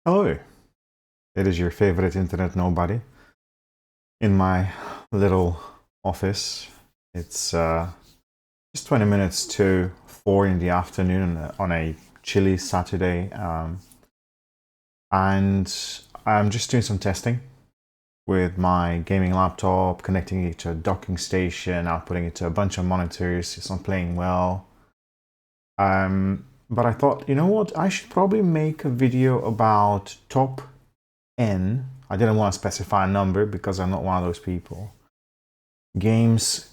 Hello, it is your favorite internet nobody in my little office. It's just 20 minutes to 4 in the afternoon on a chilly Saturday, and I'm just doing some testing with my gaming laptop, connecting it to a docking station, outputting it to a bunch of monitors. It's not playing well. But I thought, you know what, I should probably make a video about top N. I didn't want to specify a number because I'm not one of those people. Games,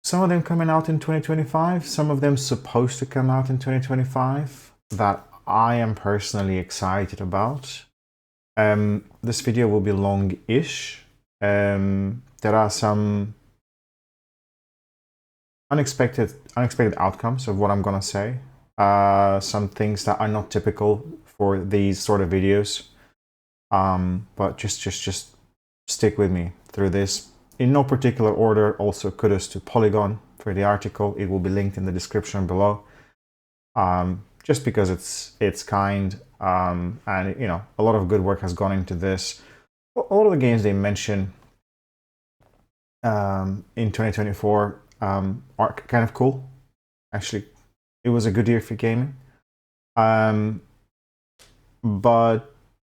some of them coming out in 2025, some of them supposed to come out in 2025 that I am personally excited about. This video will be long-ish. There are some unexpected outcomes of what I'm gonna say. Some things that are not typical for these sort of videos. But just stick with me through this. In no particular order. Also, kudos to Polygon for the article. It will be linked in the description below. Just because it's kind, and you know, a lot of good work has gone into this. A lot of the games they mention in 2024 are kind of cool. Actually, it was a good year for gaming. But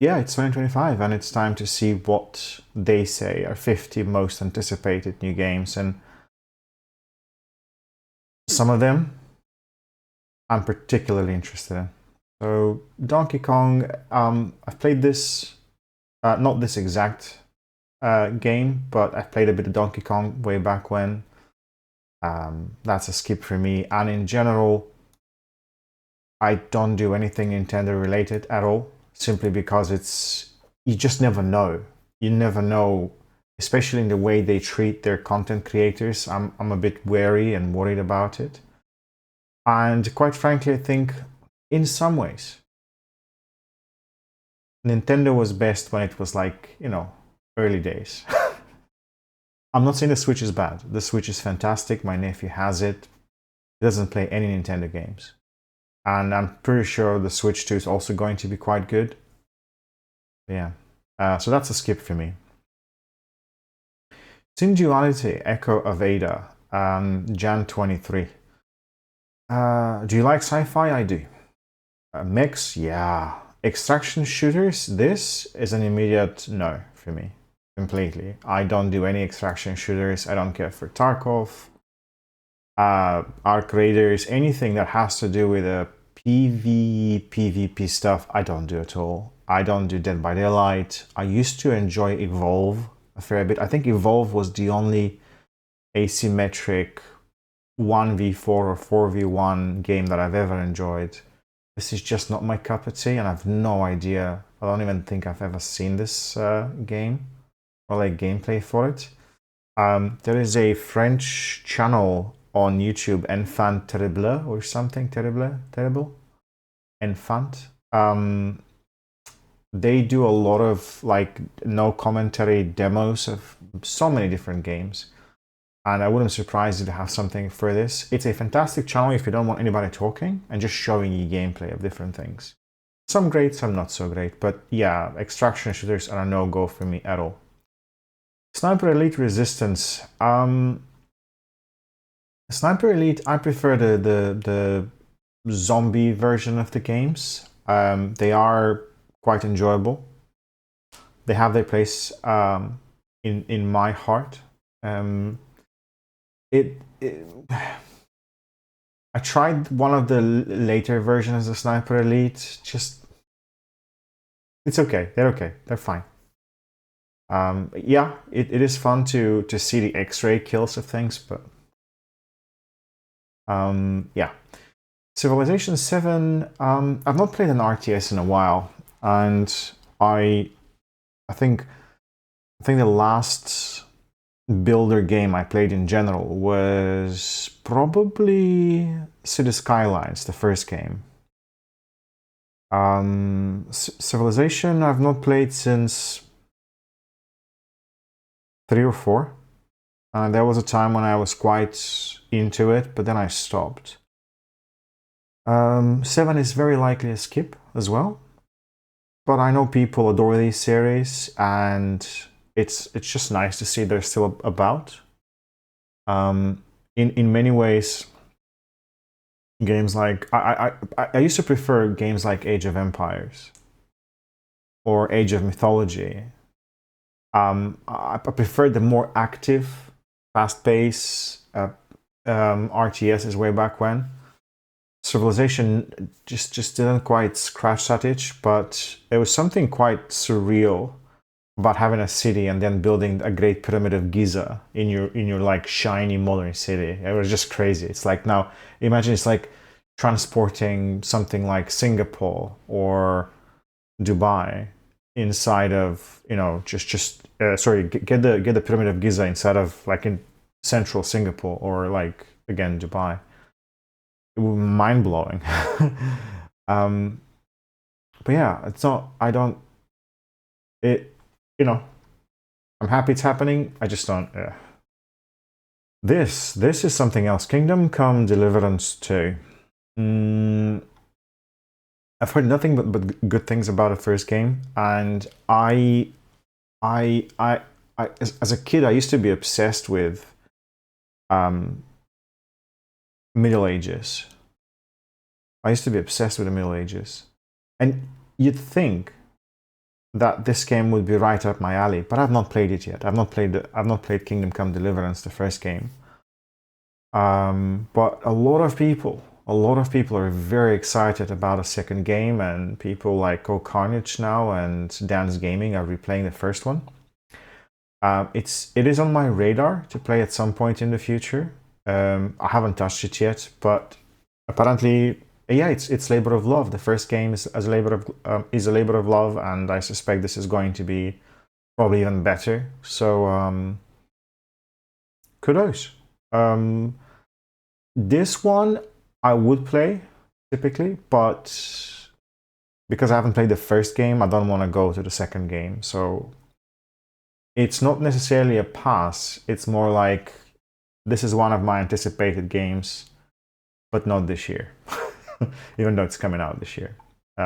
yeah, it's 2025 and it's time to see what they say are 50 most anticipated new games, and some of them I'm particularly interested in. So Donkey Kong, I've played this, not this exact game, but I've played a bit of Donkey Kong way back when. That's a skip for me, and in general, I don't do anything Nintendo related at all, simply because you just never know. You never know, especially in the way they treat their content creators. I'm a bit wary and worried about it. And quite frankly, I think in some ways, Nintendo was best when it was like, you know, early days. I'm not saying the Switch is bad. The Switch is fantastic. My nephew has it. He doesn't play any Nintendo games. And I'm pretty sure the Switch 2 is also going to be quite good. Yeah. So that's a skip for me. Sin Duality, Echo of Ada, Jan 23. Do you like sci-fi? I do. Mix? Yeah. Extraction shooters? This is an immediate no for me. Completely. I don't do any extraction shooters. I don't care for Tarkov, Arc Raiders, anything that has to do with a PvP stuff, I don't do at all. I don't do Dead by Daylight. I used to enjoy Evolve a fair bit. I think Evolve was the only asymmetric 1v4 or 4v1 game that I've ever enjoyed. This is just not my cup of tea, and I have no idea. I don't even think I've ever seen this game or like gameplay for it. There is a French channel on YouTube, Enfant Terrible or something, terrible, Enfant. They do a lot of like no commentary demos of so many different games, and I wouldn't be surprised if they have something for this. It's a fantastic channel if you don't want anybody talking and just showing you gameplay of different things. Some great, some not so great, but yeah, extraction shooters are a no-go for me at all. Sniper Elite Resistance. Sniper Elite, I prefer the zombie version of the games. They are quite enjoyable. They have their place in my heart. I tried one of the later versions of Sniper Elite. Just it's okay. They're okay. They're fine. Yeah, it is fun to see the X-ray kills of things, but yeah. Civilization 7, I've not played an RTS in a while, and I think the last builder game I played in general was probably City Skylines, the first game. Civilization I've not played since 3 or 4. There was a time when I was quite into it, but then I stopped. 7 is very likely a skip as well. but I know people adore these series, and it's just nice to see they're still about. In many ways, games like I used to prefer games like Age of Empires or Age of Mythology. I prefer the more active, fast-paced RTSs way back when. Civilization just didn't quite scratch that itch, but it was something quite surreal about having a city and then building a Great Pyramid of Giza in your like shiny modern city. It was just crazy. It's like now imagine it's like transporting something like Singapore or Dubai inside of sorry, get the Pyramid of Giza inside of like in central Singapore or like again Dubai. It was mind blowing. um, but yeah, it's not. I don't. It you know I'm happy it's happening. I just don't. This is something else. Kingdom Come Deliverance 2. I've heard nothing but good things about the first game, and as a kid, I used to be obsessed with um, Middle Ages. I used to be obsessed with the Middle Ages, and you'd think that this game would be right up my alley, but I've not played it yet. I've not played Kingdom Come Deliverance, the first game. But a lot of people are very excited about a second game, and people like Carnage now and Dance Gaming are replaying the first one. It is on my radar to play at some point in the future. I haven't touched it yet, but apparently, yeah, it's labor of love. The first game is a labor of love, and I suspect this is going to be probably even better. So kudos. This one I would play typically, but because I haven't played the first game, I don't want to go to the second game. So it's not necessarily a pass. It's more like this is one of my anticipated games, but not this year, even though it's coming out this year.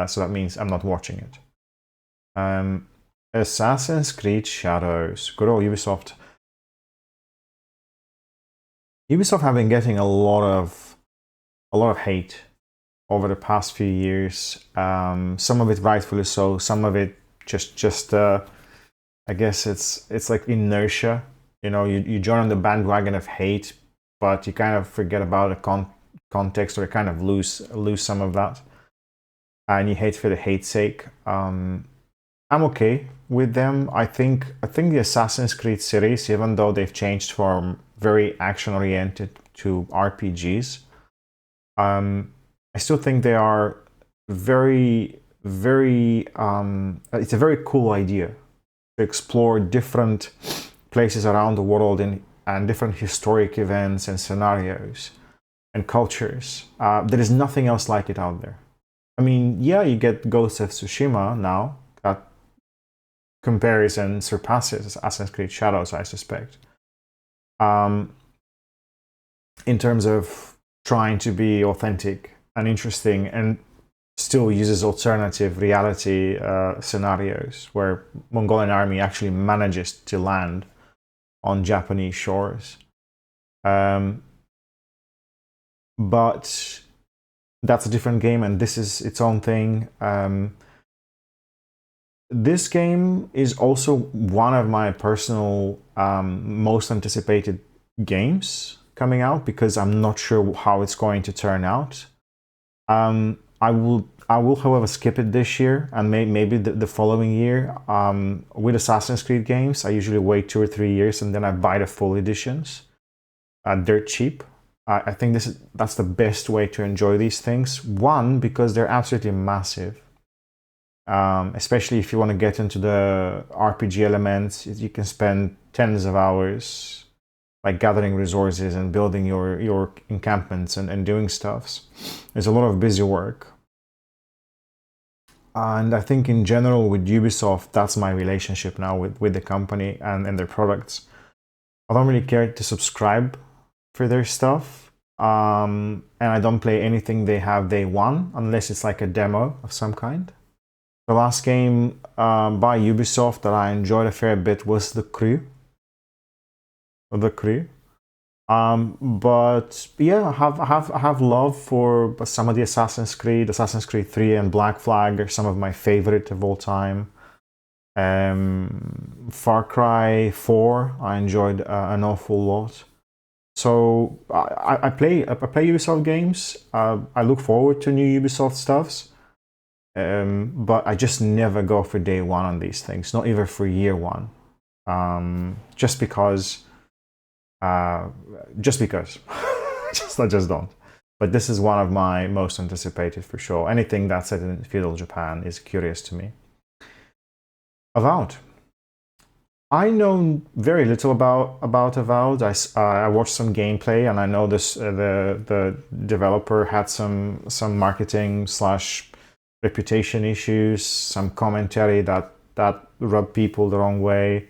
So that means I'm not watching it. Assassin's Creed Shadows. Good old Ubisoft. Ubisoft have been getting a lot of hate over the past few years. Some of it rightfully so. Some of it just I guess it's like inertia. You join on the bandwagon of hate, but you kind of forget about the context, or you kind of lose some of that, and you hate for the hate's sake. I'm okay with them. I think the Assassin's Creed series, even though they've changed from very action oriented to RPGs, I still think they are very it's a very cool idea to explore different places around the world and different historic events and scenarios and cultures. There is nothing else like it out there. I mean, yeah, you get Ghost of Tsushima now. That comparison surpasses Assassin's Creed Shadows, I suspect. In terms of trying to be authentic and interesting, and still uses alternative reality scenarios where Mongolian army actually manages to land on Japanese shores. But that's a different game, and this is its own thing. This game is also one of my personal most anticipated games coming out, because I'm not sure how it's going to turn out. I will, however, skip it this year and maybe the following year. With Assassin's Creed games, I usually wait 2 or 3 years and then I buy the full editions, dirt cheap. I think that's the best way to enjoy these things. One, because they're absolutely massive. Especially if you want to get into the RPG elements, you can spend tens of hours like gathering resources and building your encampments and doing stuffs. There's a lot of busy work. And I think in general with Ubisoft, that's my relationship now with the company and their products. I don't really care to subscribe for their stuff. And I don't play anything they have day one, unless it's like a demo of some kind. The last game by Ubisoft that I enjoyed a fair bit was The Crew. But yeah, I have love for some of the Assassin's Creed. Assassin's Creed 3 and Black Flag are some of my favorite of all time. Far Cry 4 I enjoyed an awful lot. So I play Ubisoft games. I look forward to new Ubisoft stuffs. But I just never go for day one on these things, not even for year one. Just because just because. I just don't. But this is one of my most anticipated for sure. Anything that's set in feudal Japan is curious to me. Avowed. I know very little about Avowed. I watched some gameplay, and I know this the developer had some marketing slash reputation issues, some commentary that rubbed people the wrong way.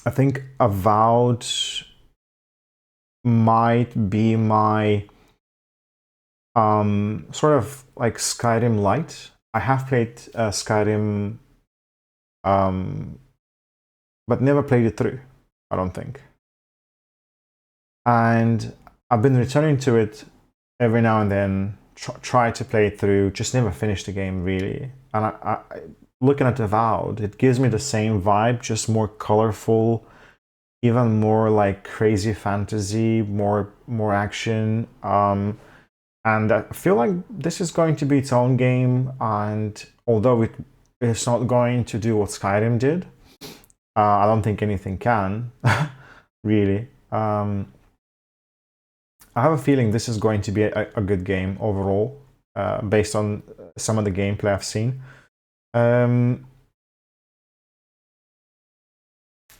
I think Avowed might be my sort of like Skyrim light. I have played Skyrim, but never played it through, I don't think. And I've been returning to it every now and then, try to play it through, just never finished the game really. And I looking at Avowed, it gives me the same vibe, just more colorful, even more like crazy fantasy, more action. And I feel like this is going to be its own game. And although it's not going to do what Skyrim did, I don't think anything can, really. I have a feeling this is going to be a good game overall, based on some of the gameplay I've seen.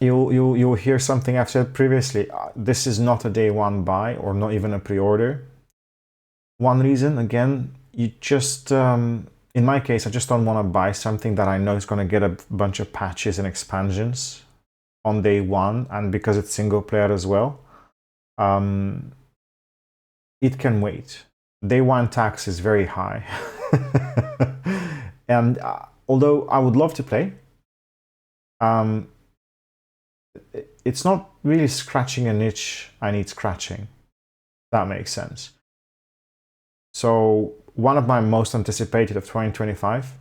You'll hear something I've said previously. This is not a day one buy or not even a pre-order. One reason, again, you just in my case, I just don't want to buy something that I know is going to get a bunch of patches and expansions on day one, and because it's single player as well, it can wait. Day one tax is very high. And although I would love to play, it's not really scratching a niche I need scratching. That makes sense. So one of my most anticipated of 2025.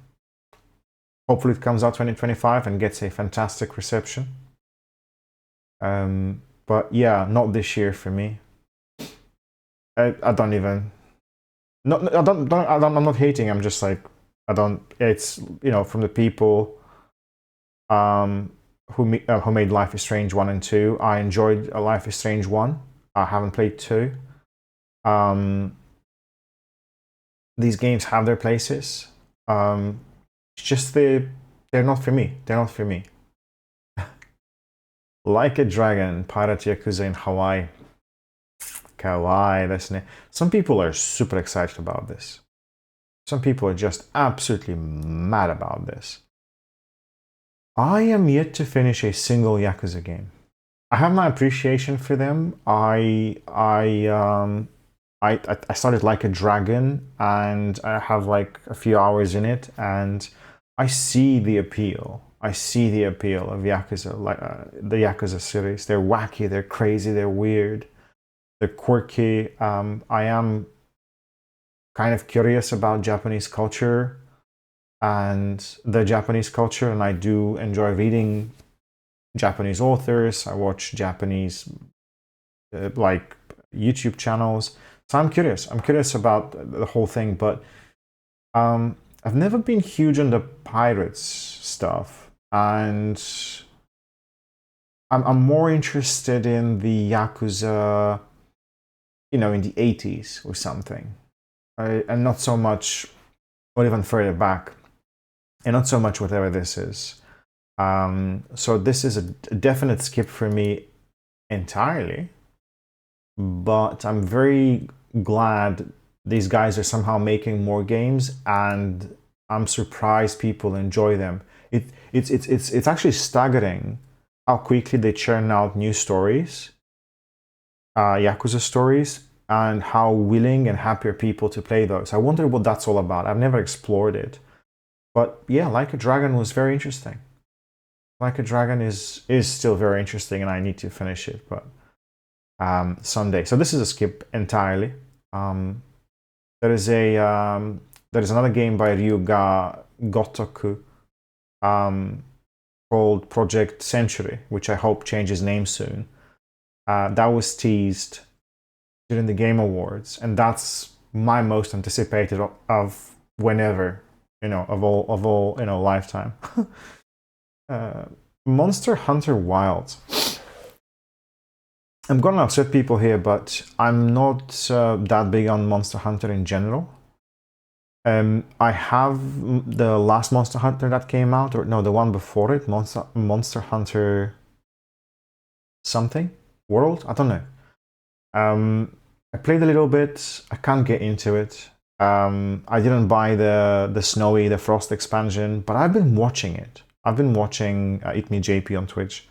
Hopefully it comes out 2025 and gets a fantastic reception. But yeah, not this year for me. I don't even. No, I'm not hating. I'm just like, I don't. It's, you know, from the people who made Life is Strange 1 and 2. I enjoyed Life is Strange 1. I haven't played 2. These games have their places. It's just they're not for me. They're not for me. Like a Dragon, Pirate Yakuza in Hawaii. Kawaii, that's some people are super excited about this. Some people are just absolutely mad about this. I am yet to finish a single Yakuza game. I have my appreciation for them. I started Like a Dragon, and I have like a few hours in it, and I see the appeal. I see the appeal of Yakuza, like the Yakuza series. They're wacky, they're crazy, they're weird, they're quirky. I am kind of curious about Japanese culture and the Japanese culture, and I do enjoy reading Japanese authors. I watch Japanese like YouTube channels. So I'm curious. I'm curious about the whole thing, but I've never been huge on the pirates stuff, and I'm more interested in the Yakuza, you know, in the 80s or something, and not so much, or even further back, and not so much whatever this is. So this is a definite skip for me entirely, but I'm very glad these guys are somehow making more games, and I'm surprised people enjoy them. It's actually staggering how quickly they churn out new stories, Yakuza stories, and how willing and happy are people to play those. I wonder what that's all about. I've never explored it. But yeah, Like a Dragon was very interesting. Like a Dragon is still very interesting, and I need to finish it, but someday. So this is a skip entirely. There is another game by Ryuga Gotoku called Project Century, which I hope changes name soon. That was teased during the Game Awards, and that's my most anticipated of whenever, of all lifetime. Monster Hunter Wilds. I'm gonna upset people here, but I'm not that big on Monster Hunter in general. I have the last Monster Hunter that came out, or no, the one before it, Monster Hunter something World. I don't know. I played a little bit. I can't get into it. I didn't buy the Frost expansion, but I've been watching it. I've been watching Eat Me JP on Twitch.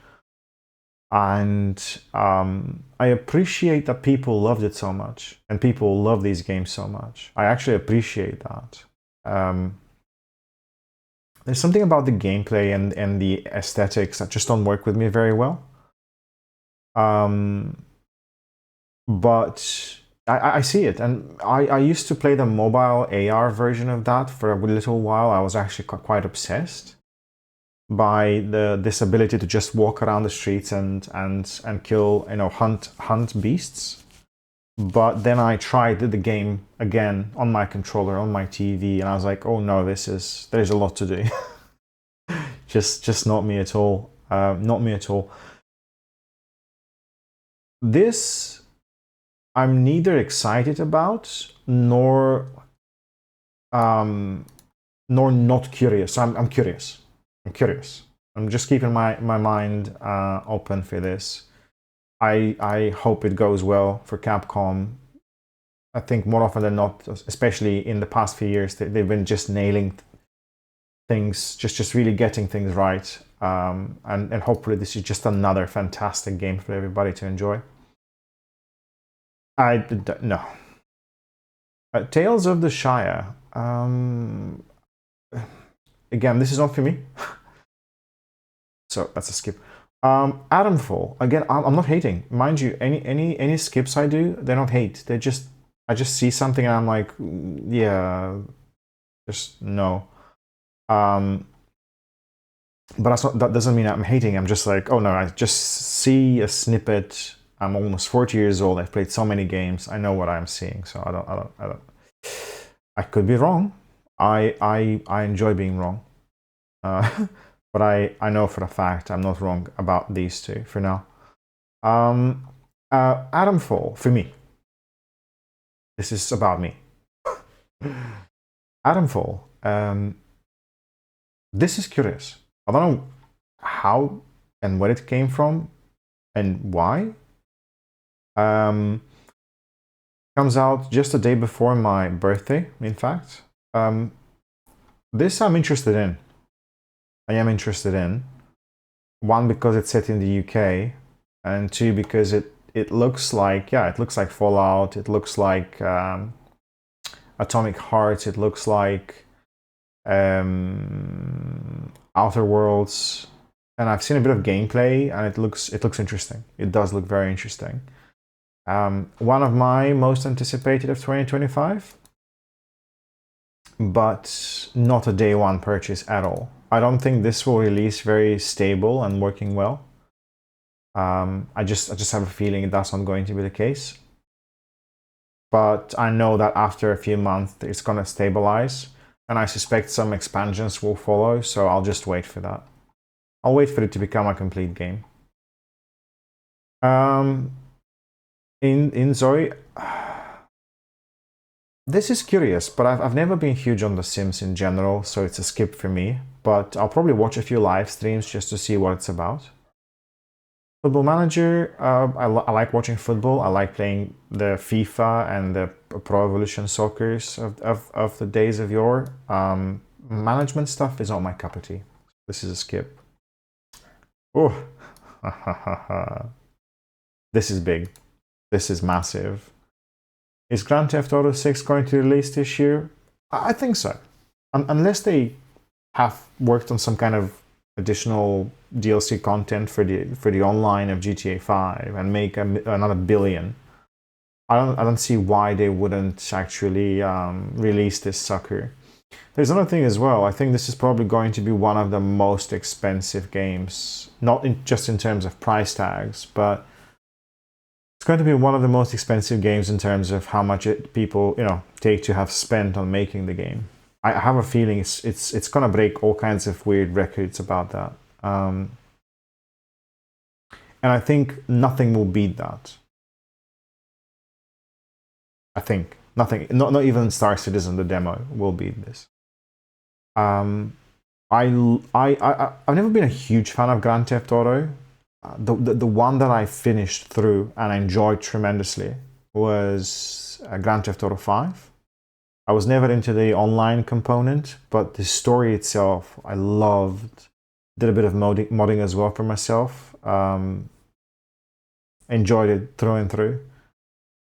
And I appreciate that people loved it so much, and people love these games so much. I actually appreciate that. There's something about the gameplay and the aesthetics that just don't work with me very well. But I see it, and I used to play the mobile AR version of that for a little while. I was actually quite obsessed by this ability to just walk around the streets and kill, hunt beasts. But then I tried the game again on my controller, on my TV, and I was like, oh no, there's a lot to do. just not me at all. Not me at all. This I'm neither excited about nor not curious. I'm curious. I'm curious. I'm just keeping my mind open for this. I hope it goes well for Capcom. I think more often than not, especially in the past few years, they've been just nailing things, just really getting things right. And hopefully this is just another fantastic game for everybody to enjoy. No. Tales of the Shire. Again, this is not for me. So that's a skip. Atomfall. Again, I'm not hating. Mind you, any skips I do, they're not hate. I just see something and I'm like, yeah, just no. But that doesn't mean I'm hating. I'm just like, oh no, I just see a snippet. I'm almost 40 years old. I've played so many games. I know what I'm seeing. So I don't. I could be wrong. I enjoy being wrong. But I know for a fact I'm not wrong about these two for now. Atomfall, for me. This is about me. Atomfall. This is curious. I don't know how and where it came from and why. Comes out just a day before my birthday, in fact. This I'm interested in. I am interested in. One, because it's set in the UK, and two, because it looks like, it looks like Fallout, it looks like Atomic Heart, it looks like Outer Worlds, and I've seen a bit of gameplay, and it looks interesting. It does look very interesting. One of my most anticipated of 2025, but not a day one purchase at all. I don't think this will release very stable and working well. I just have a feeling that's not going to be the case. But I know that after a few months, it's going to stabilize, and I suspect some expansions will follow, so I'll just wait for that. I'll wait for it to become a complete game. In Zoe, this is curious, but I've never been huge on The Sims in general, so it's a skip for me. But I'll probably watch a few live streams just to see what it's about. Football Manager, I like watching football. I like playing the FIFA and the Pro Evolution Soccers of the days of yore. Management stuff is not my cup of tea. This is a skip. Oh, this is big. This is massive. Is Grand Theft Auto 6 going to release this year? I think so. Unless they have worked on some kind of additional DLC content for the online of GTA 5 and make another billion. I don't see why they wouldn't actually release this sucker. There's another thing as well. I think this is probably going to be one of the most expensive games, not just in terms of price tags, but it's going to be one of the most expensive games in terms of how much people take to have spent on making the game. I have a feeling it's going to break all kinds of weird records about that, and I think nothing will beat that. I think nothing, not even Star Citizen, the demo, will beat this. I've never been a huge fan of Grand Theft Auto. The one that I finished through and enjoyed tremendously was Grand Theft Auto 5. I was never into the online component, but the story itself I loved. Did a bit of modding as well for myself. Enjoyed it through and through.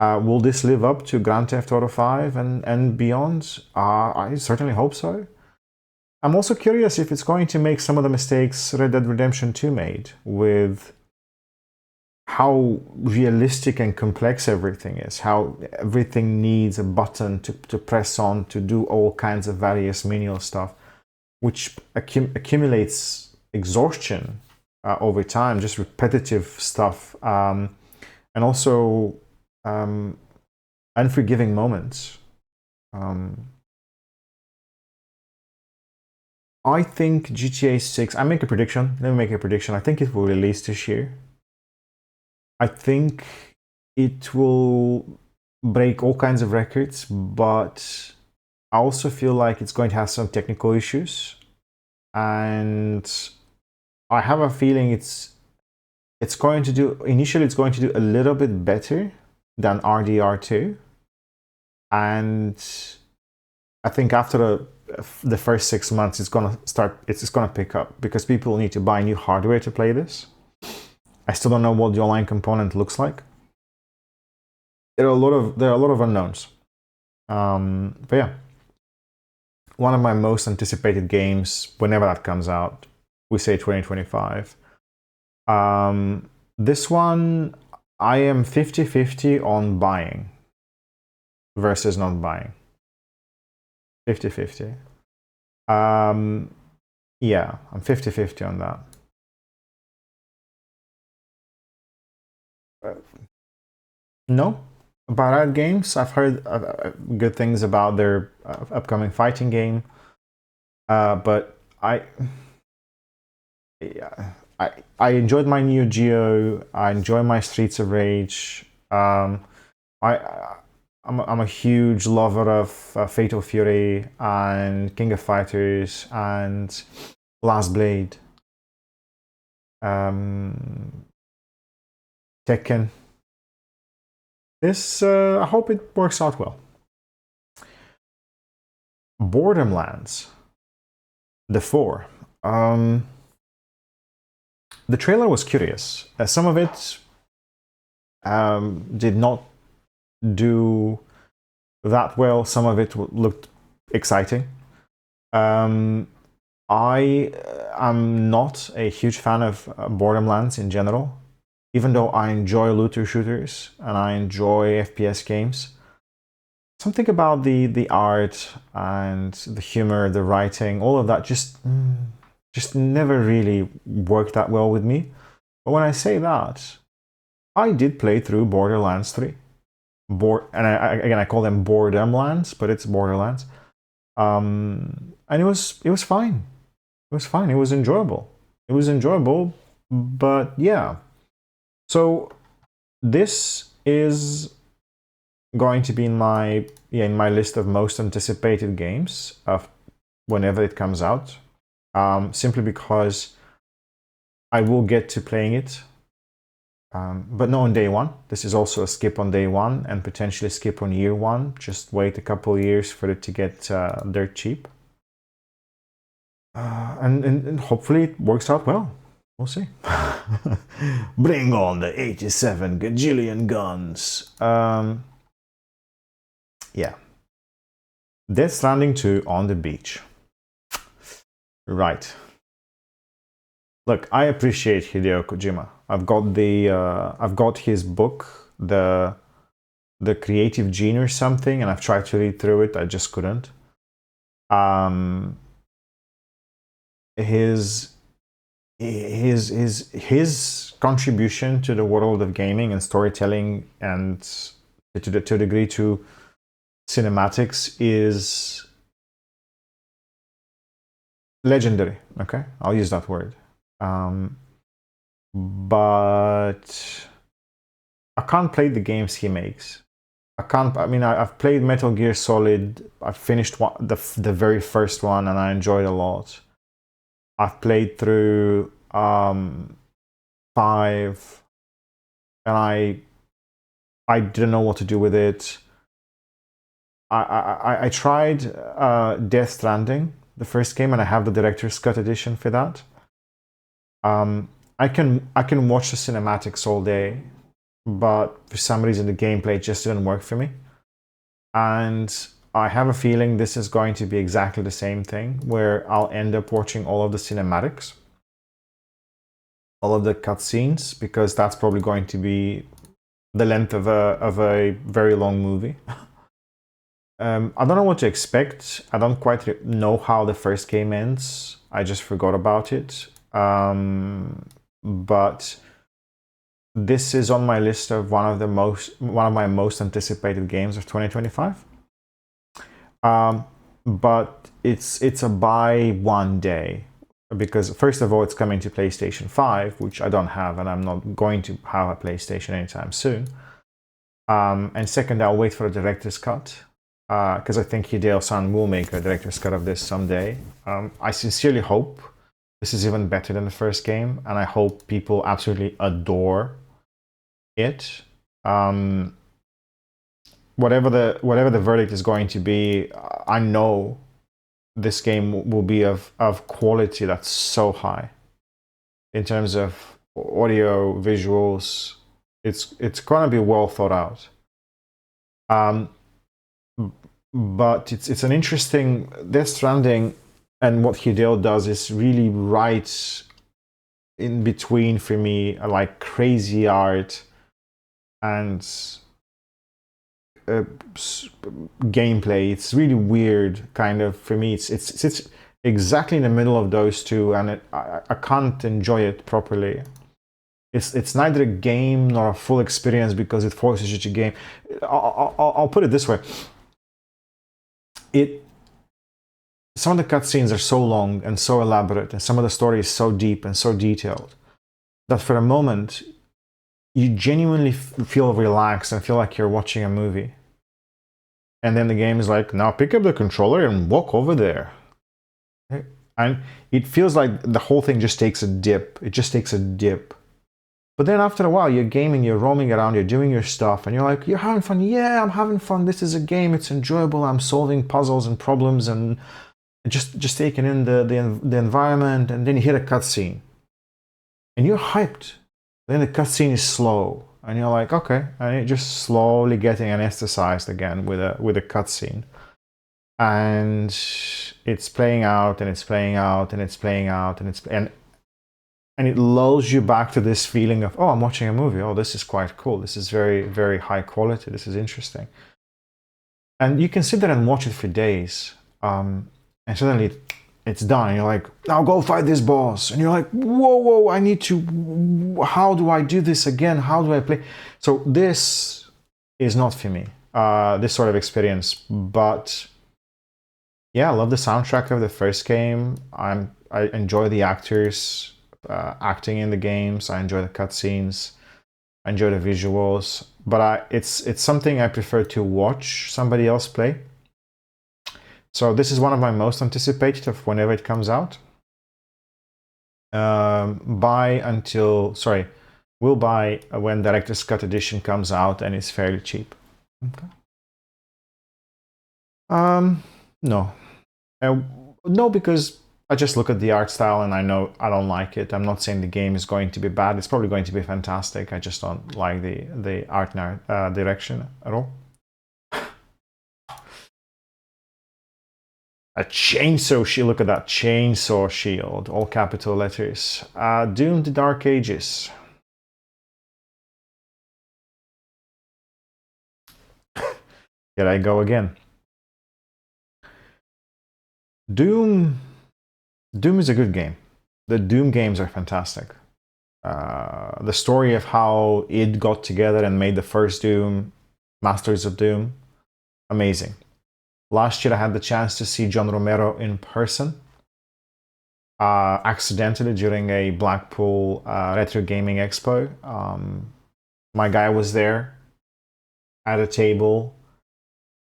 Will this live up to Grand Theft Auto 5 and beyond? I certainly hope so. I'm also curious if it's going to make some of the mistakes Red Dead Redemption 2 made, with how realistic and complex everything is, how everything needs a button to press on to do all kinds of various menial stuff, which accumulates exhaustion over time, just repetitive stuff, and also unforgiving moments. I think GTA 6, I make a prediction, let me make a prediction. I think it will release this year. I think it will break all kinds of records, but I also feel like it's going to have some technical issues. And I have a feeling it's going to do, initially it's going to do a little bit better than RDR2. And I think after the first 6 months, it's going to pick up, because people need to buy new hardware to play this. I still don't know what the online component looks like. There are a lot of unknowns. But yeah, one of my most anticipated games, whenever that comes out, we say 2025. This one, I am 50-50 on buying versus not buying. 50-50. Yeah, I'm 50-50 on that. No, about Riot Games, I've heard good things about their upcoming fighting game, but I enjoyed my Neo Geo. I enjoy my Streets of Rage. I'm a huge lover of Fatal Fury and King of Fighters and Last Blade, Tekken. This, I hope it works out well. Borderlands, the 4. The trailer was curious. Some of it did not do that well. Some of it looked exciting. I am not a huge fan of Borderlands in general, even though I enjoy looter shooters and I enjoy FPS games. Something about the art and the humor, the writing, all of that just never really worked that well with me. But when I say that, I did play through Borderlands 3. I call them Boredomlands, but it's Borderlands. And it was fine. It was fine. It was enjoyable. But yeah. So this is going to be in my list of most anticipated games of whenever it comes out. Simply because I will get to playing it, but not on day one. This is also a skip on day one and potentially skip on year one. Just wait a couple of years for it to get dirt cheap. And hopefully it works out well. We'll see. Bring on the 87 gajillion guns. Yeah. Death Stranding 2 on the beach. Right. Look, I appreciate Hideo Kojima. I've got his book, the Creative Gene or something, and I've tried to read through it. I just couldn't. His contribution to the world of gaming and storytelling, and to a degree to cinematics, is legendary. Okay, I'll use that word. But I can't play the games he makes. I can't. I mean, I've played Metal Gear Solid. I finished the very first one, and I enjoyed it a lot. I've played through 5, and I didn't know what to do with it. I tried Death Stranding, the first game, and I have the director's cut edition for that. I can watch the cinematics all day, but for some reason the gameplay just didn't work for me. And I have a feeling this is going to be exactly the same thing, where I'll end up watching all of the cinematics, all of the cutscenes, because that's probably going to be the length of a very long movie. I don't know what to expect. I don't quite know how the first game ends. I just forgot about it. But this is on my list of one of my most anticipated games of 2025. But it's a buy one day, because first of all, it's coming to PlayStation 5, which I don't have, and I'm not going to have a PlayStation anytime soon. And second, I'll wait for a director's cut, because I think Hideo-san will make a director's cut of this someday. I sincerely hope this is even better than the first game, and I hope people absolutely adore it. Whatever the verdict is going to be, I know this game will be of quality that's so high in terms of audio, visuals. It's gonna be well thought out. But it's an interesting Death Stranding, and what Hideo does is really right in between for me, like crazy art and gameplay. It's really weird, kind of, for me. It's exactly in the middle of those two, and I can't enjoy it properly. It's neither a game nor a full experience, because it forces you to game. I'll put it this way. Some of the cutscenes are so long and so elaborate, and some of the story is so deep and so detailed, that for a moment you genuinely feel relaxed and feel like you're watching a movie. And then the game is like, now pick up the controller and walk over there. And it feels like the whole thing just takes a dip. It just takes a dip. But then after a while, you're gaming, you're roaming around, you're doing your stuff, and you're like, you're having fun. Yeah, I'm having fun. This is a game. It's enjoyable. I'm solving puzzles and problems and just taking in the environment. And then you hit a cutscene. And you're hyped. Then the cutscene is slow. And you're like, okay. And you're just slowly getting anesthetized again with a cutscene. And it's playing out, and it's playing out, and it's playing out, and it lulls you back to this feeling of, oh, I'm watching a movie. Oh, this is quite cool. This is very, very high quality. This is interesting. And you can sit there and watch it for days. And suddenly it's done. And you're like, now go fight this boss. And you're like, whoa, I need to, how do I do this again? How do I play? So this is not for me, this sort of experience. But yeah, I love the soundtrack of the first game. I enjoy the actors acting in the games. I enjoy the cutscenes. I enjoy the visuals. But it's something I prefer to watch somebody else play. So this is one of my most anticipated of whenever it comes out. We'll buy when Director's Cut Edition comes out and it's fairly cheap. Okay. No. No, because I just look at the art style and I know I don't like it. I'm not saying the game is going to be bad. It's probably going to be fantastic. I just don't like the art direction at all. A chainsaw shield. Look at that chainsaw shield. All capital letters. Doom: The Dark Ages. Here I go again. Doom is a good game. The Doom games are fantastic. The story of how id got together and made the first Doom, Masters of Doom, amazing. Last year I had the chance to see John Romero in person, accidentally during a Blackpool Retro Gaming Expo. My guy was there at a table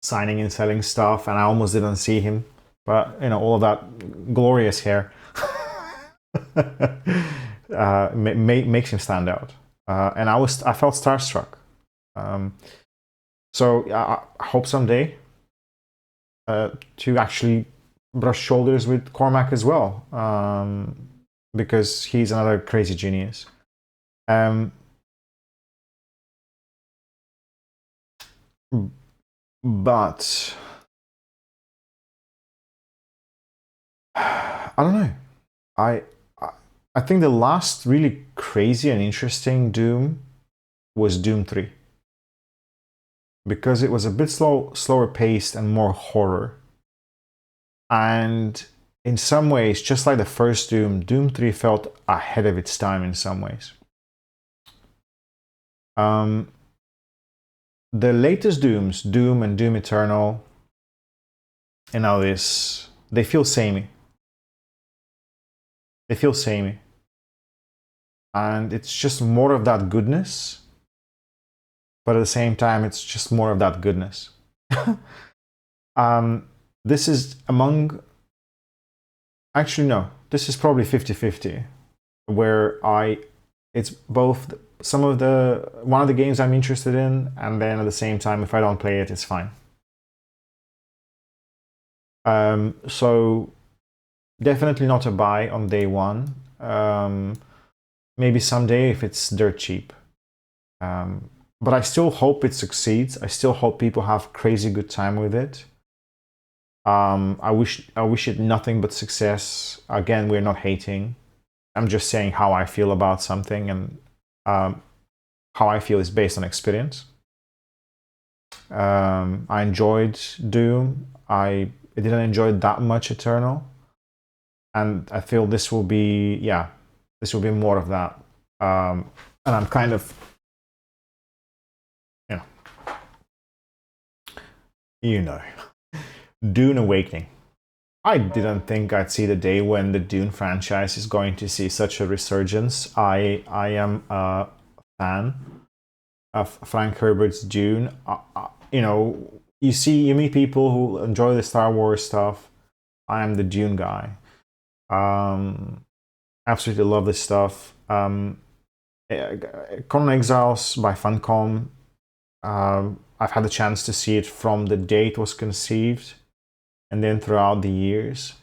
signing and selling stuff, and I almost didn't see him. But you know, all of that glorious hair makes him stand out. And I felt starstruck. So I hope someday to actually brush shoulders with Cormac as well, because he's another crazy genius. But I don't know. I think the last really crazy and interesting Doom was Doom 3. Because it was a bit slower paced and more horror. And in some ways, just like the first Doom, Doom 3 felt ahead of its time in some ways. The latest Dooms, Doom and Doom Eternal, and now this, they feel samey. They feel samey. And it's just more of that goodness, but at the same time, it's just more of that goodness. This is among... Actually, no. This is probably 50-50, where it's both one of the games I'm interested in, and then at the same time, if I don't play it, it's fine. So definitely not a buy on day one. Maybe someday if it's dirt cheap. But I still hope it succeeds. I still hope people have crazy good time with it. I wish it nothing but success. Again, we're not hating. I'm just saying how I feel about something, and how I feel is based on experience. I enjoyed Doom. I didn't enjoy that much Eternal, and I feel this will be more of that. And I'm kind of, Dune Awakening. I didn't think I'd see the day when the Dune franchise is going to see such a resurgence. I am a fan of Frank Herbert's Dune. You meet people who enjoy the Star Wars stuff. I am the Dune guy. Absolutely love this stuff. Conan Exiles by Funcom. I've had the chance to see it from the day it was conceived, and then throughout the years.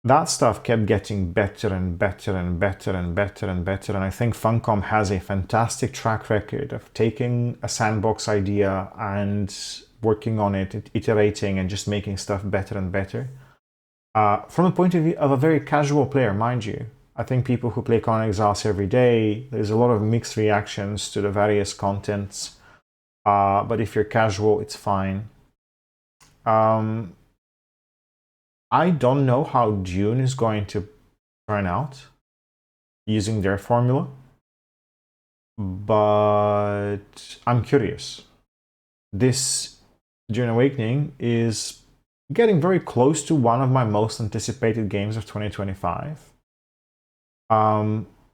That stuff kept getting better and better and better and better and better. And I think Funcom has a fantastic track record of taking a sandbox idea and working on it, iterating, and just making stuff better and better. From the point of view of a very casual player, mind you. I think people who play Conan Exiles every day, there's a lot of mixed reactions to the various contents. But if you're casual, it's fine. I don't know how Dune is going to turn out using their formula, but I'm curious. This Dune Awakening is getting very close to one of my most anticipated games of 2025.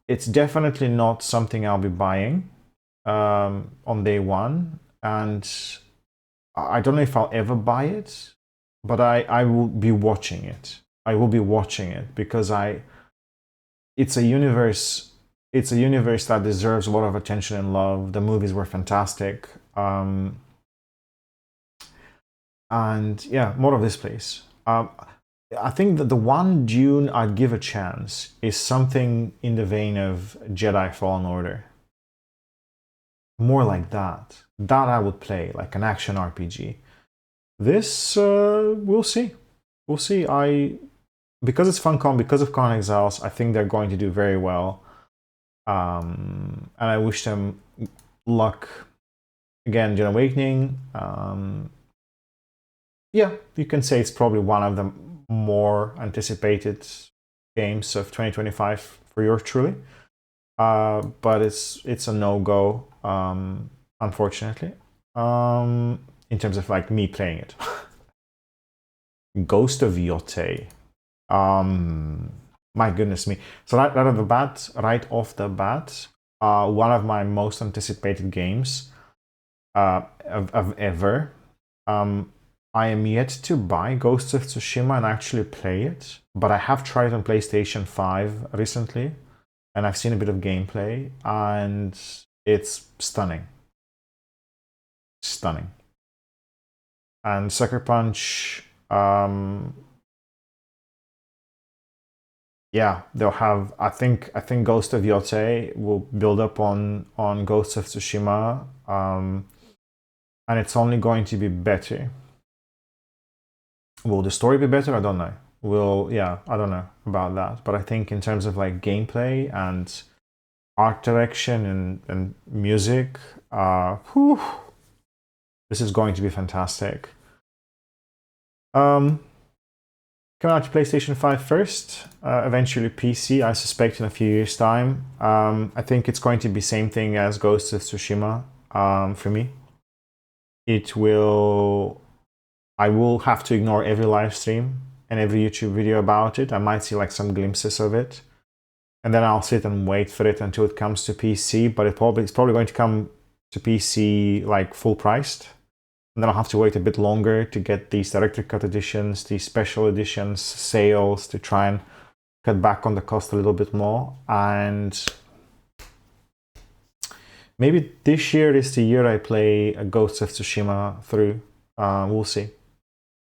It's definitely not something I'll be buying on day one, and I don't know if I'll ever buy it, but I will be watching it. I will be watching it because it's a universe that deserves a lot of attention and love. The movies were fantastic. And yeah, more of this, please. I think that the one Dune I'd give a chance is something in the vein of Jedi Fallen Order. More like that. That I would play, like an action RPG. This, we'll see. we'll see. Because it's Funcom, because of Con Exiles, I think they're going to do very well. And I wish them luck. Again, Gen Awakening. Yeah, you can say it's probably one of the more anticipated games of 2025 for yours truly. But it's a no-go, unfortunately, in terms of like me playing it. Ghost of Yote. My goodness me. So right off the bat, one of my most anticipated games of ever. I am yet to buy Ghost of Tsushima and actually play it, but I have tried it on PlayStation 5 recently, and I've seen a bit of gameplay, and it's stunning. Stunning. And Sucker Punch, yeah, they'll have. I think Ghost of Yote will build up on Ghost of Tsushima, and it's only going to be better. Will the story be better? I don't know. I don't know about that. But I think in terms of like gameplay and art direction and music, this is going to be fantastic. Coming out to PlayStation 5 first, eventually PC, I suspect in a few years' time. I think it's going to be same thing as Ghost of Tsushima for me. I will have to ignore every live stream and every YouTube video about it. I might see like some glimpses of it. And then I'll sit and wait for it until it comes to PC, but it's probably going to come to PC like full priced. And then I'll have to wait a bit longer to get these director cut editions, these special editions, sales, to try and cut back on the cost a little bit more. And maybe this year is the year I play a Ghost of Tsushima through. We'll see.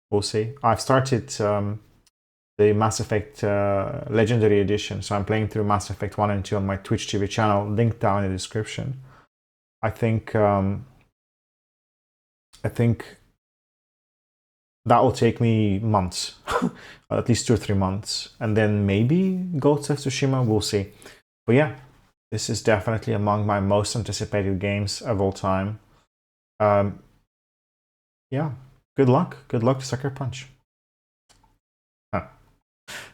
We'll see. I've started the Mass Effect Legendary Edition, so I'm playing through Mass Effect 1 and 2 on my Twitch TV channel, linked down in the description. I think that will take me months, at least 2 or 3 months, and then maybe Ghost of Tsushima, we'll see. But yeah, this is definitely among my most anticipated games of all time. Yeah, good luck to Sucker Punch.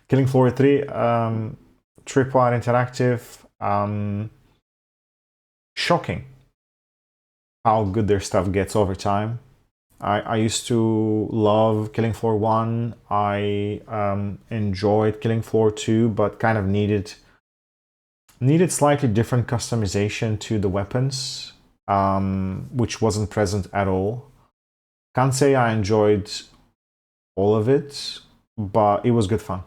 Killing Floor 3, Tripwire Interactive, shocking how good their stuff gets over time. I used to love Killing Floor 1, I enjoyed Killing Floor 2, but kind of needed slightly different customization to the weapons, which wasn't present at all. Can't say I enjoyed all of it, but it was good fun.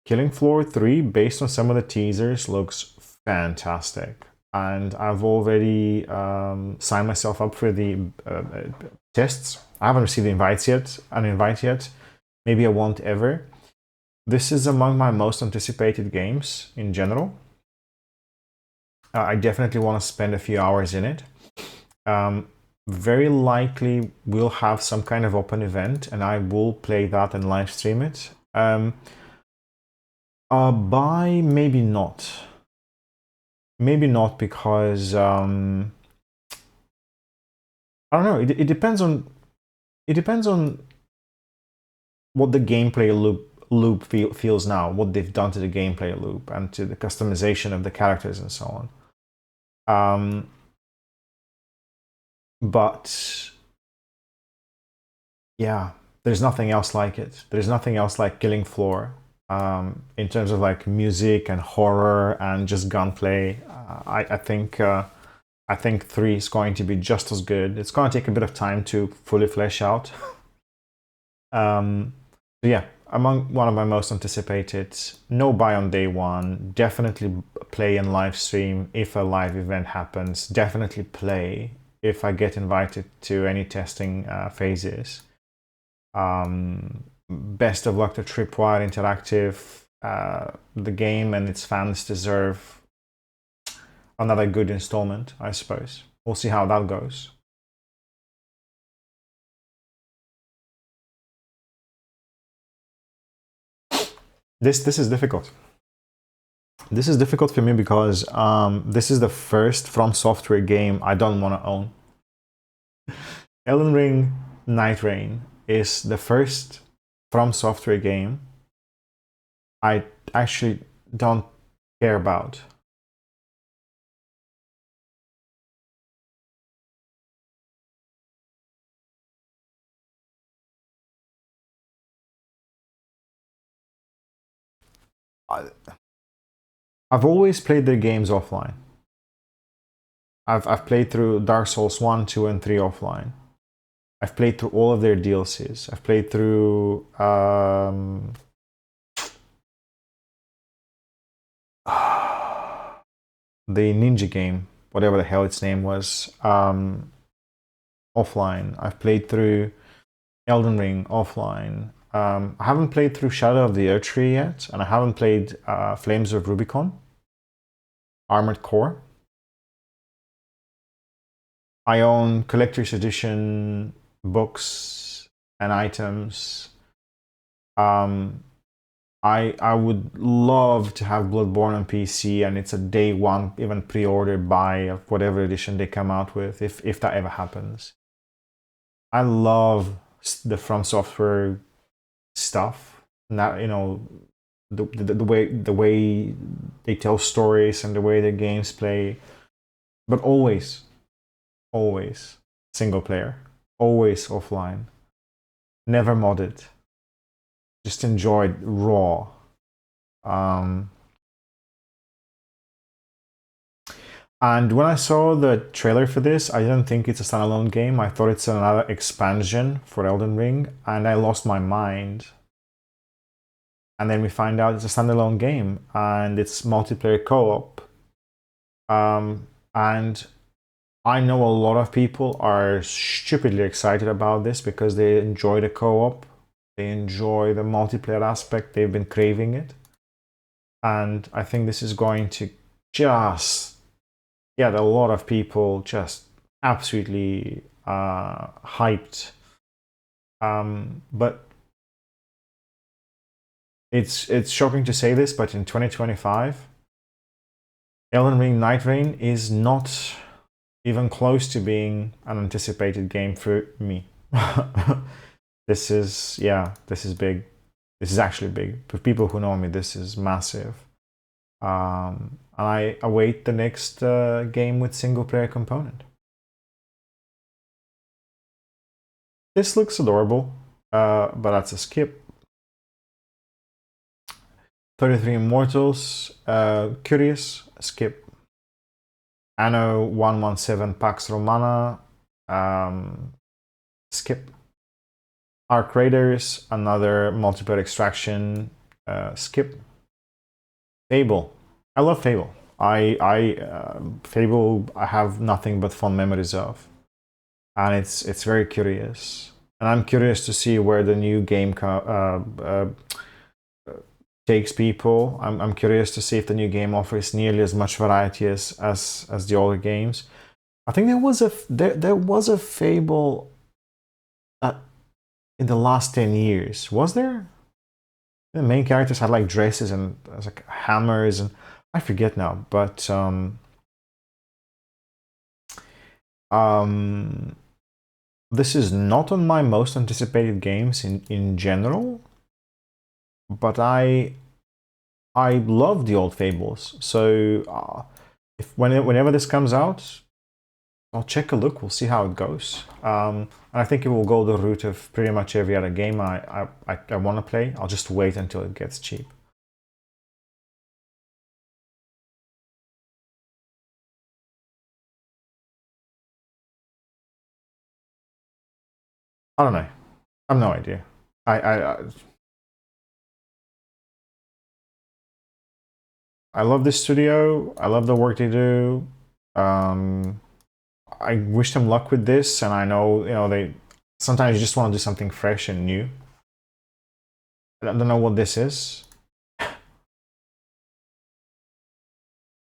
Killing Floor 3, based on some of the teasers, looks fantastic. And I've already signed myself up for the tests. I haven't received an invite yet. Maybe I won't ever. This is among my most anticipated games in general. I definitely want to spend a few hours in it. Very likely we'll have some kind of open event, and I will play that and live stream it. Buy, maybe not. Maybe not, because I don't know. It depends on what the gameplay loop feels now, what they've done to the gameplay loop and to the customization of the characters and so on. But yeah, there's nothing else like it. There's nothing else like Killing Floor. In terms of like music and horror and just gunplay, I think 3 is going to be just as good. It's going to take a bit of time to fully flesh out. So yeah, among one of my most anticipated. No buy on day one. Definitely play and live stream if a live event happens. Definitely play if I get invited to any testing phases. Best of luck to Tripwire Interactive. The game and its fans deserve another good installment, I suppose. We'll see how that goes. This is difficult. This is difficult for me because this is the first From Software game I don't want to own. Elden Ring Night Rain is the first From Software game I actually don't care about. I've always played their games offline. I've played through Dark Souls 1, 2, and 3 offline. I've played through all of their DLCs. I've played through the ninja game, whatever the hell its name was, offline. I've played through Elden Ring offline. I haven't played through Shadow of the Erdtree yet, and I haven't played Flames of Rubicon, Armored Core. I own collector's edition books and items. I would love to have Bloodborne on PC, and it's a day one, even pre-order buy of whatever edition they come out with, if that ever happens. I love the From Software stuff. Now, you know, the way they tell stories and the way their games play, but always single player, always offline, never modded. Just enjoyed raw. And when I saw the trailer for this, I didn't think it's a standalone game. I thought it's another expansion for Elden Ring, and I lost my mind. And then we find out it's a standalone game, and it's multiplayer co-op. And I know a lot of people are stupidly excited about this because they enjoy the co-op. They enjoy the multiplayer aspect. They've been craving it. And I think this is going to just get a lot of people just absolutely hyped. But it's shocking to say this, but in 2025, Elden Ring Night Rain is not even close to being an anticipated game for me. This is big. This is actually big. For people who know me, this is massive. And I await the next game with single player component. This looks adorable, but that's a skip. 33 Immortals, curious, skip. Anno 117 Pax Romana, skip. Arc Raiders, another multiplayer extraction, skip. Fable, I love Fable. Fable I have nothing but fond memories of, and it's very curious, and I'm curious to see where the new game takes people. I'm curious to see if the new game offers nearly as much variety as the older games. I think there was a Fable in the last 10 years. Was there? The main characters had like dresses and like hammers, and I forget now. But this is not on my most anticipated games in general. But I love the old Fables, so whenever this comes out, I'll check a look. We'll see how it goes. And I think it will go the route of pretty much every other game I want to play. I'll just wait until it gets cheap. I don't know. I have no idea. I love this studio. I love the work they do. I wish them luck with this, and I know they sometimes you just want to do something fresh and new. I don't know what this is.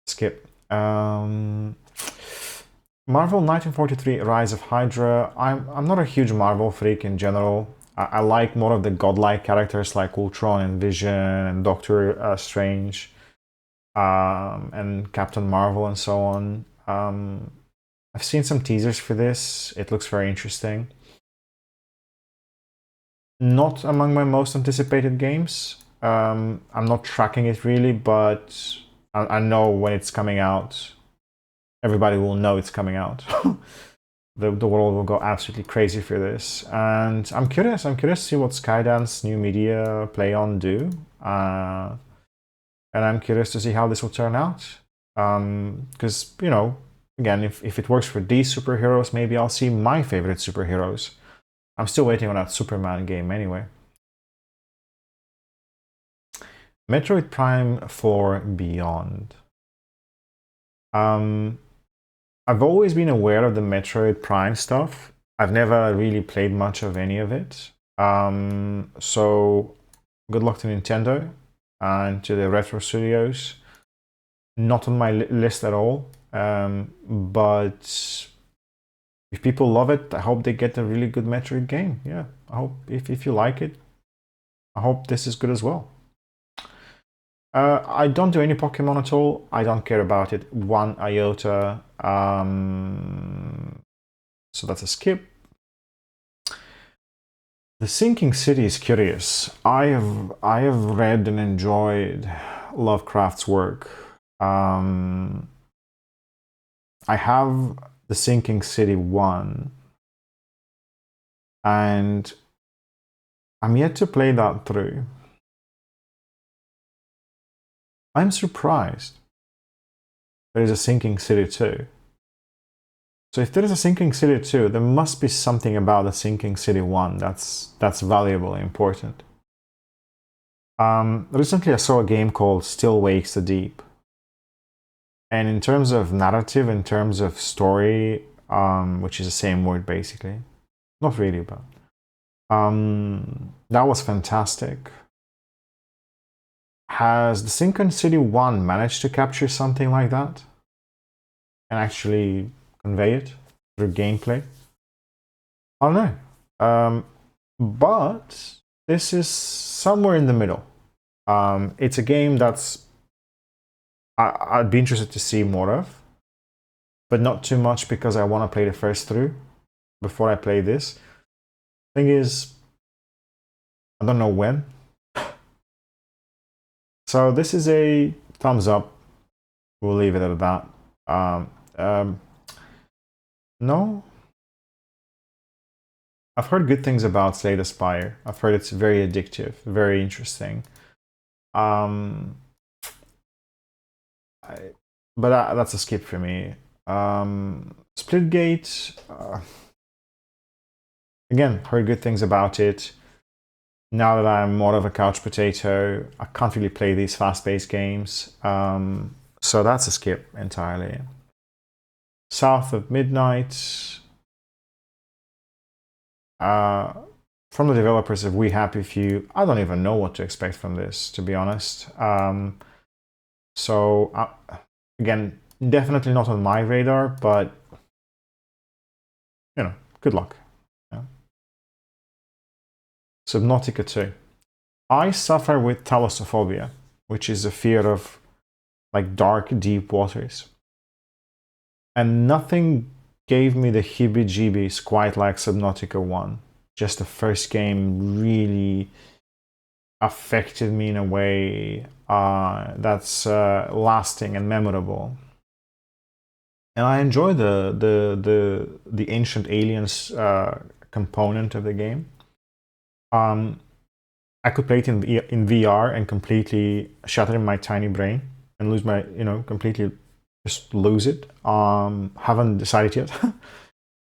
Skip. Marvel 1943 Rise of Hydra. I'm not a huge Marvel freak in general. I like more of the godlike characters like Ultron and Vision and Doctor Strange and Captain Marvel and so on. I've seen some teasers for this. It looks very interesting. Not among my most anticipated games. I'm not tracking it really, but I know when it's coming out. Everybody will know it's coming out. The world will go absolutely crazy for this. And I'm curious to see what Skydance New Media Play On do. And I'm curious to see how this will turn out. Because, you know, again, if it works for these superheroes, maybe I'll see my favorite superheroes. I'm still waiting on that Superman game anyway. Metroid Prime 4 Beyond. I've always been aware of the Metroid Prime stuff. I've never really played much of any of it. So good luck to Nintendo and to the Retro Studios. Not on my list at all. But if people love it, I hope they get a really good Metroid game. Yeah, I hope if you like it, I hope this is good as well. I don't do any Pokemon at all. I don't care about it one iota. So that's a skip. The Sinking City is curious. I have read and enjoyed Lovecraft's work. I have The Sinking City 1, and I'm yet to play that through. I'm surprised there is a Sinking City 2. So if there is a Sinking City 2, there must be something about the Sinking City 1 that's valuable and important. Recently I saw a game called Still Wakes the Deep. And in terms of narrative, in terms of story, which is the same word basically, not really, but that was fantastic. Has the Sinking City 1 managed to capture something like that and actually convey it through gameplay? I don't know. But this is somewhere in the middle. It's a game that's I'd be interested to see more of, but not too much because I want to play the first through before I play this. Thing is, I don't know when. So this is a thumbs up. We'll leave it at that. No. I've heard good things about Slay the Spire. I've heard it's very addictive, very interesting. But that's a skip for me. Splitgate. Again, heard good things about it. Now that I'm more of a couch potato, I can't really play these fast-paced games. So that's a skip entirely. South of Midnight. From the developers of We Happy Few, I don't even know what to expect from this, to be honest. Again, definitely not on my radar, but you know, good luck. Yeah. Subnautica 2. I suffer with thalassophobia, which is a fear of like dark, deep waters. And nothing gave me the heebie-jeebies quite like Subnautica 1. Just the first game really affected me in a way that's lasting and memorable. And I enjoy the ancient aliens component of the game. I could play it in VR and completely shatter my tiny brain and lose my, completely just lose it. Haven't decided yet.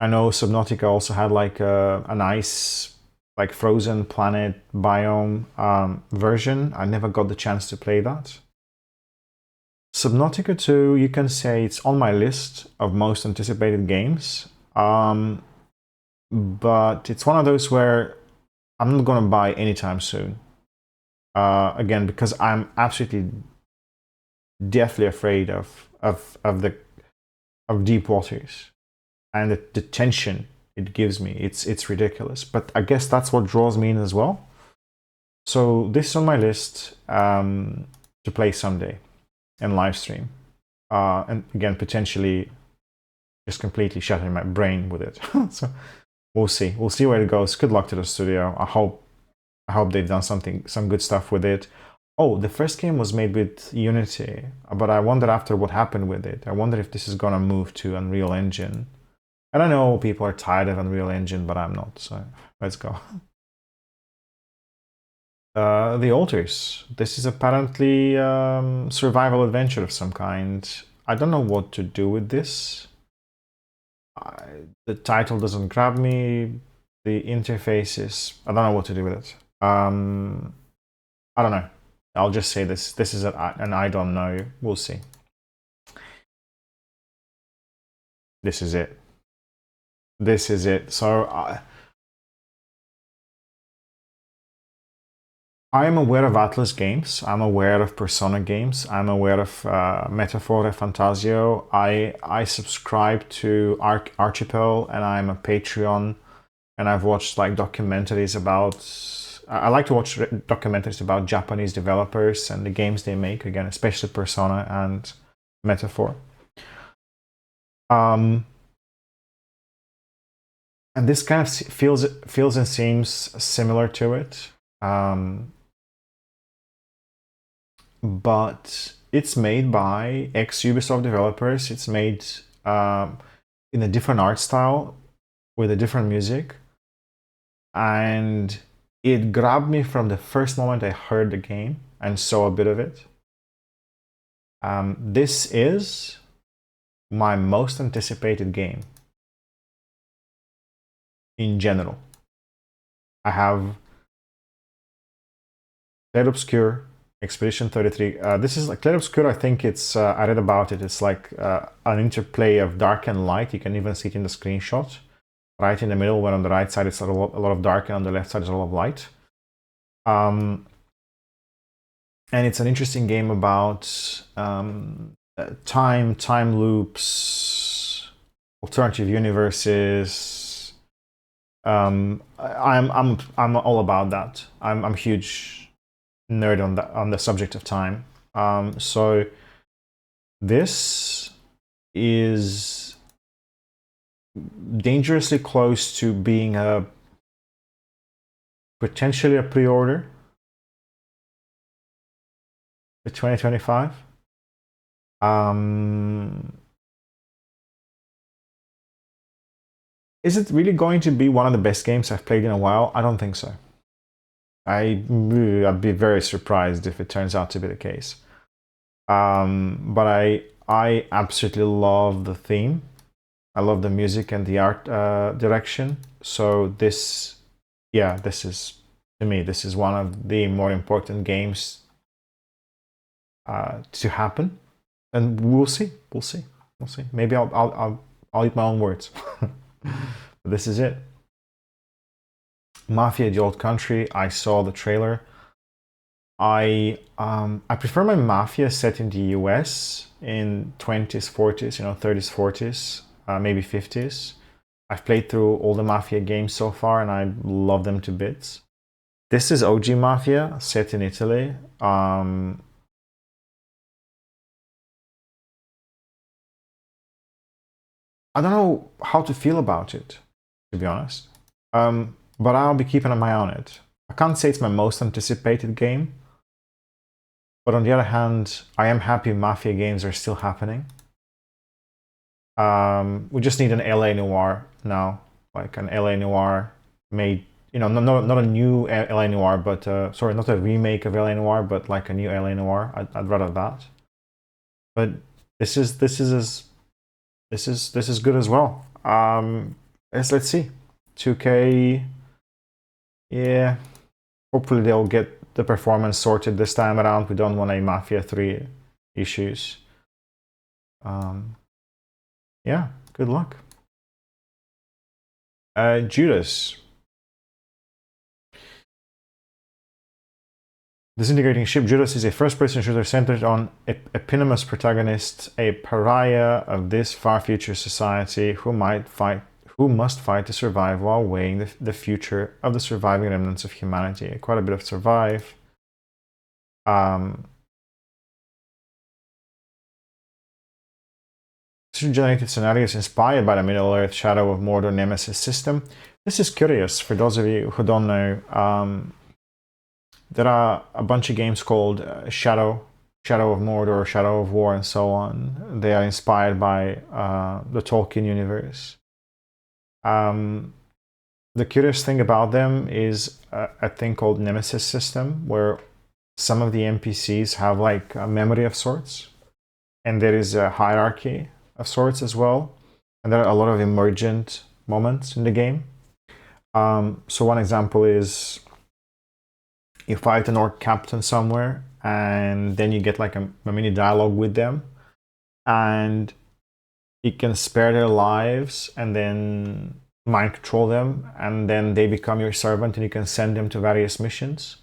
I know Subnautica also had like a nice, like frozen planet biome version. I never got the chance to play that. Subnautica 2, you can say it's on my list of most anticipated games. But it's one of those where I'm not going to buy anytime soon. Again, because I'm absolutely deathly afraid of deep waters and the tension it gives me. It's ridiculous, but I guess that's what draws me in as well. So this is on my list to play someday and live stream, and again potentially just completely shattering my brain with it. So we'll see where it goes. Good luck to the studio. I hope they've done some good stuff with it. Oh, the first game was made with Unity, but I wonder after what happened with it. I wonder if this is gonna move to Unreal Engine. And I know people are tired of Unreal Engine, but I'm not, so let's go. The Altars. This is apparently survival adventure of some kind. I don't know what to do with this. The title doesn't grab me. The interface is... I don't know what to do with it. I don't know. I'll just say this. This is an I don't know. We'll see. This is it. This is it. So I am aware of Atlas games. I'm aware of Persona games. I'm aware of Metaphor Fantasio. I subscribe to Archipel, and I'm a Patreon, and I've watched like documentaries about... I like to watch documentaries about Japanese developers and the games they make, again, especially Persona and Metaphor. And this kind of feels and seems similar to it. But it's made by ex-Ubisoft developers. It's made in a different art style with a different music. And it grabbed me from the first moment I heard the game and saw a bit of it. This is my most anticipated game in general. I have Clair Obscur, Expedition 33. This is like Clair Obscur. I think it's, I read about it. It's like an interplay of dark and light. You can even see it in the screenshot. Right in the middle, where on the right side it's a lot of dark, and on the left side is a lot of light. And it's an interesting game about time loops, alternative universes. I'm all about that. I'm a huge nerd on the subject of time. So this is dangerously close to being potentially a pre-order for 2025. Is it really going to be one of the best games I've played in a while? I don't think so. I'd be very surprised if it turns out to be the case. But I absolutely love the theme. I love the music and the art direction. So this, yeah, this is, to me, this is one of the more important games to happen. And we'll see. Maybe I'll eat my own words. But this is it. Mafia: The Old Country. I saw the trailer. I prefer my Mafia set in the US in 20s, 40s, 30s, 40s. Maybe 50s. I've played through all the Mafia games so far, and I love them to bits. This is OG Mafia, set in Italy. I don't know how to feel about it, to be honest. But I'll be keeping an eye on it. I can't say it's my most anticipated game. But on the other hand, I am happy Mafia games are still happening. We just need an LA Noir now, like an LA Noir made, not a new LA Noir, but sorry, not a remake of LA Noir, but like a new LA Noir. I'd rather that. But this is good as well. Let's see. 2K, yeah. Hopefully they'll get the performance sorted this time around. We don't want a Mafia 3 issues. Yeah, good luck. Judas. Disintegrating Ship. Judas is a first-person shooter centered on an eponymous protagonist, a pariah of this far future society who who must fight to survive while weighing the future of the surviving remnants of humanity. Quite a bit of survive. Generated scenarios inspired by the Middle-earth Shadow of Mordor Nemesis system. This is curious for those of you who don't know. There are a bunch of games called Shadow of Mordor, Shadow of War, and so on. They are inspired by the Tolkien universe. The curious thing about them is a thing called Nemesis system, where some of the NPCs have like a memory of sorts, and there is a hierarchy of sorts as well, and there are a lot of emergent moments in the game. So one example is you fight an orc captain somewhere, and then you get like a mini dialogue with them, and you can spare their lives and then mind control them, and then they become your servant and you can send them to various missions.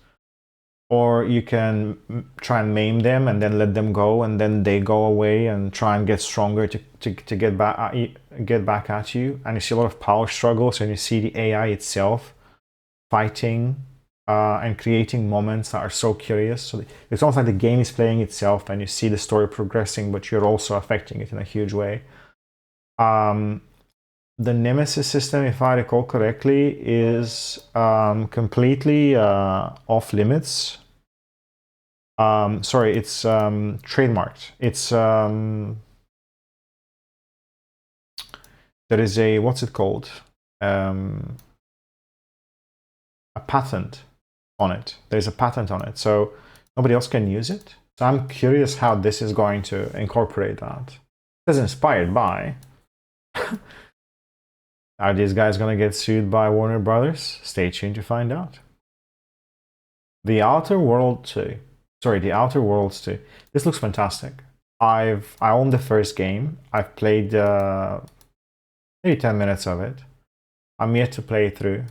Or you can try and maim them and then let them go, and then they go away and try and get stronger to get back at you. And you see a lot of power struggles, and you see the AI itself fighting and creating moments that are so curious. So it's almost like the game is playing itself, and you see the story progressing, but you're also affecting it in a huge way. The Nemesis system, if I recall correctly, is completely off limits. Sorry, it's trademarked. It's there is a, what's it called? A patent on it. There's a patent on it, so nobody else can use it. So I'm curious how this is going to incorporate that. It's inspired by. Are these guys going to get sued by Warner Brothers? Stay tuned to find out. The Outer Worlds 2. This looks fantastic. I own the first game. I've played maybe 10 minutes of it. I'm yet to play through.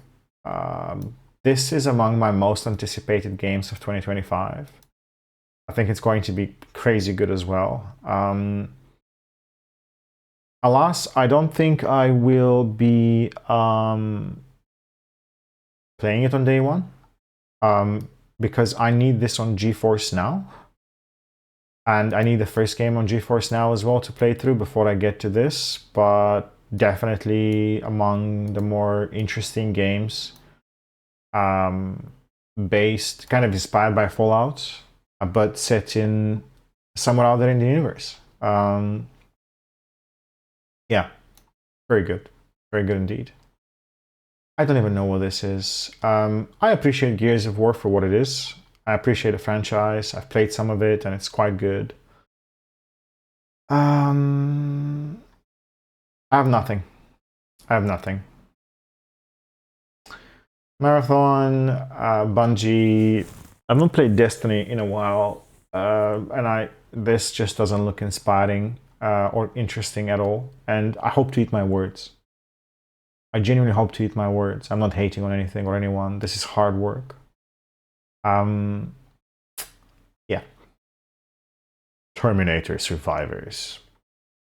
This is among my most anticipated games of 2025. I think it's going to be crazy good as well. Alas, I don't think I will be playing it on day one, because I need this on GeForce Now, and I need the first game on GeForce Now as well to play through before I get to this. But definitely among the more interesting games, based, kind of inspired by Fallout, but set in somewhere out there in the universe. Yeah, very good indeed. I don't even know what this is. I appreciate Gears of War for what it is. I appreciate the franchise. I've played some of it and it's quite good. I have nothing. Marathon, Bungie. I've not played Destiny in a while, and this just doesn't look inspiring or interesting at all. And I hope to eat my words. I genuinely hope to eat my words. I'm not hating on anything or anyone. This is hard work. Yeah. Terminator Survivors.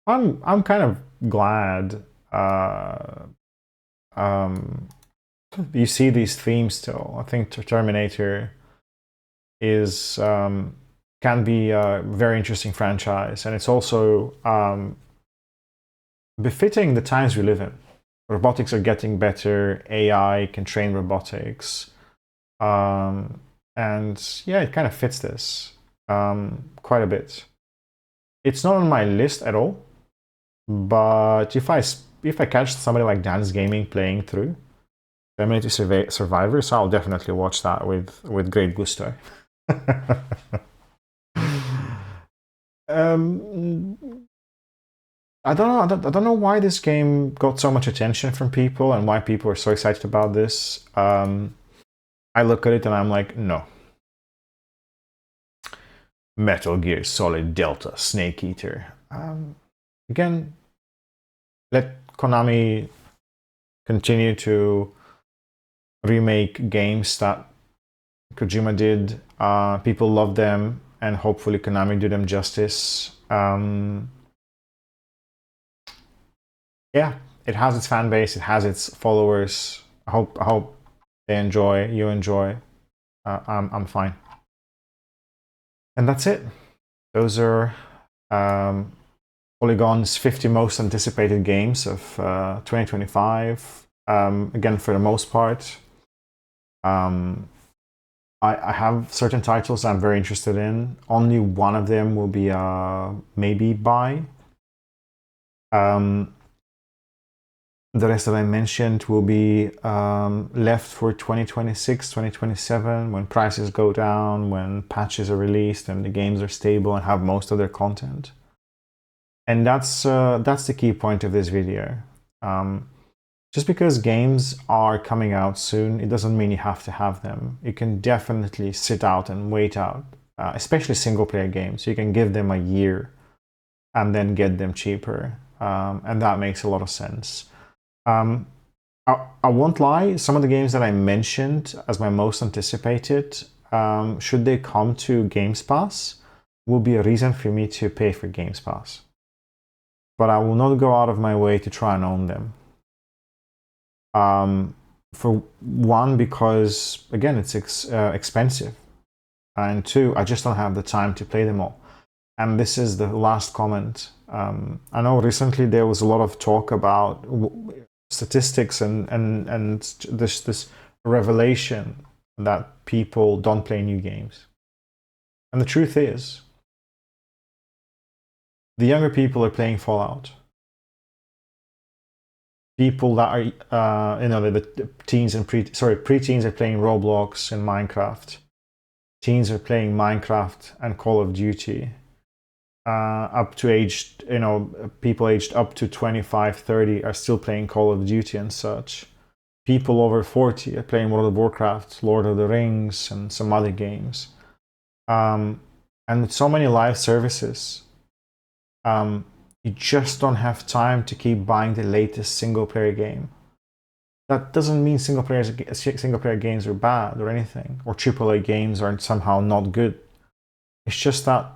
I'm kind of glad you see these themes still. I think Terminator is can be a very interesting franchise, and it's also befitting the times we live in. Robotics are getting better. AI can train robotics, and yeah, it kind of fits this quite a bit. It's not on my list at all, but if I catch somebody like Dan's Gaming playing through Terminator Survivors, I'll definitely watch that with great gusto. I don't know why this game got so much attention from people and why people are so excited about this. I look at it and I'm like, no. Metal Gear Solid Delta Snake Eater. Again, let Konami continue to remake games that Kojima did. People love them, and hopefully Konami do them justice. Yeah, it has its fan base, it has its followers. I hope they enjoy, you enjoy. I'm fine. And that's it. Those are Polygon's 50 most anticipated games of 2025. Again, for the most part, I have certain titles I'm very interested in. Only one of them will be maybe buy. The rest that I mentioned will be left for 2026, 2027, when prices go down, when patches are released and the games are stable and have most of their content. And that's the key point of this video. Just because games are coming out soon, it doesn't mean you have to have them. You can definitely sit out and wait out, especially single-player games. You can give them a year and then get them cheaper, and that makes a lot of sense. I won't lie, some of the games that I mentioned as my most anticipated, should they come to Games Pass, will be a reason for me to pay for Games Pass. But I will not go out of my way to try and own them. For one, because again, it's expensive, and two, I just don't have the time to play them all. And this is the last comment. I know recently there was a lot of talk about statistics and this revelation that people don't play new games. And the truth is, the younger people are playing Fallout. People that are, the teens and preteens are playing Roblox and Minecraft. Teens are playing Minecraft and Call of Duty. Up to aged, people aged up to 25, 30 are still playing Call of Duty and such. People over 40 are playing World of Warcraft, Lord of the Rings, and some other games. And with so many live services, you just don't have time to keep buying the latest single-player game. That doesn't mean single-player games are bad or anything, or AAA games are somehow not good. It's just that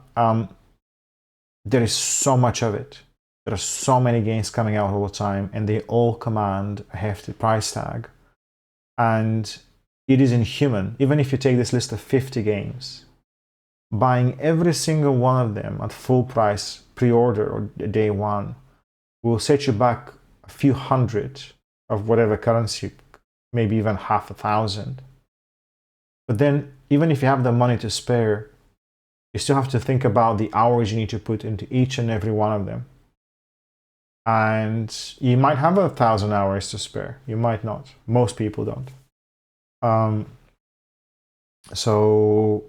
there is so much of it. There are so many games coming out all the time, and they all command a hefty price tag. And it is inhuman, even if you take this list of 50 games, buying every single one of them at full price, pre-order or day one, will set you back a few hundred of whatever currency, maybe even 500. But then, even if you have the money to spare, you still have to think about the hours you need to put into each and every one of them. And you might have 1,000 hours to spare. You might not. Most people don't. So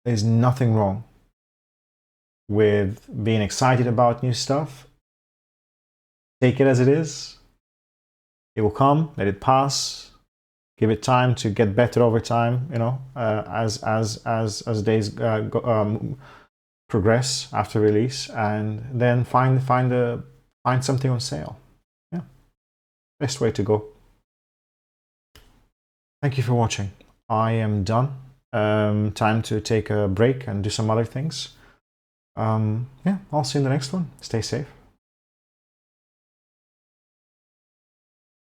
there's nothing wrong with being excited about new stuff. Take it as it is. It will come, let it pass. Give it time to get better over time, as days progress after release, and then find something on sale. Yeah, best way to go. Thank you for watching. I am done. Time to take a break and do some other things. Yeah, I'll see you in the next one. Stay safe.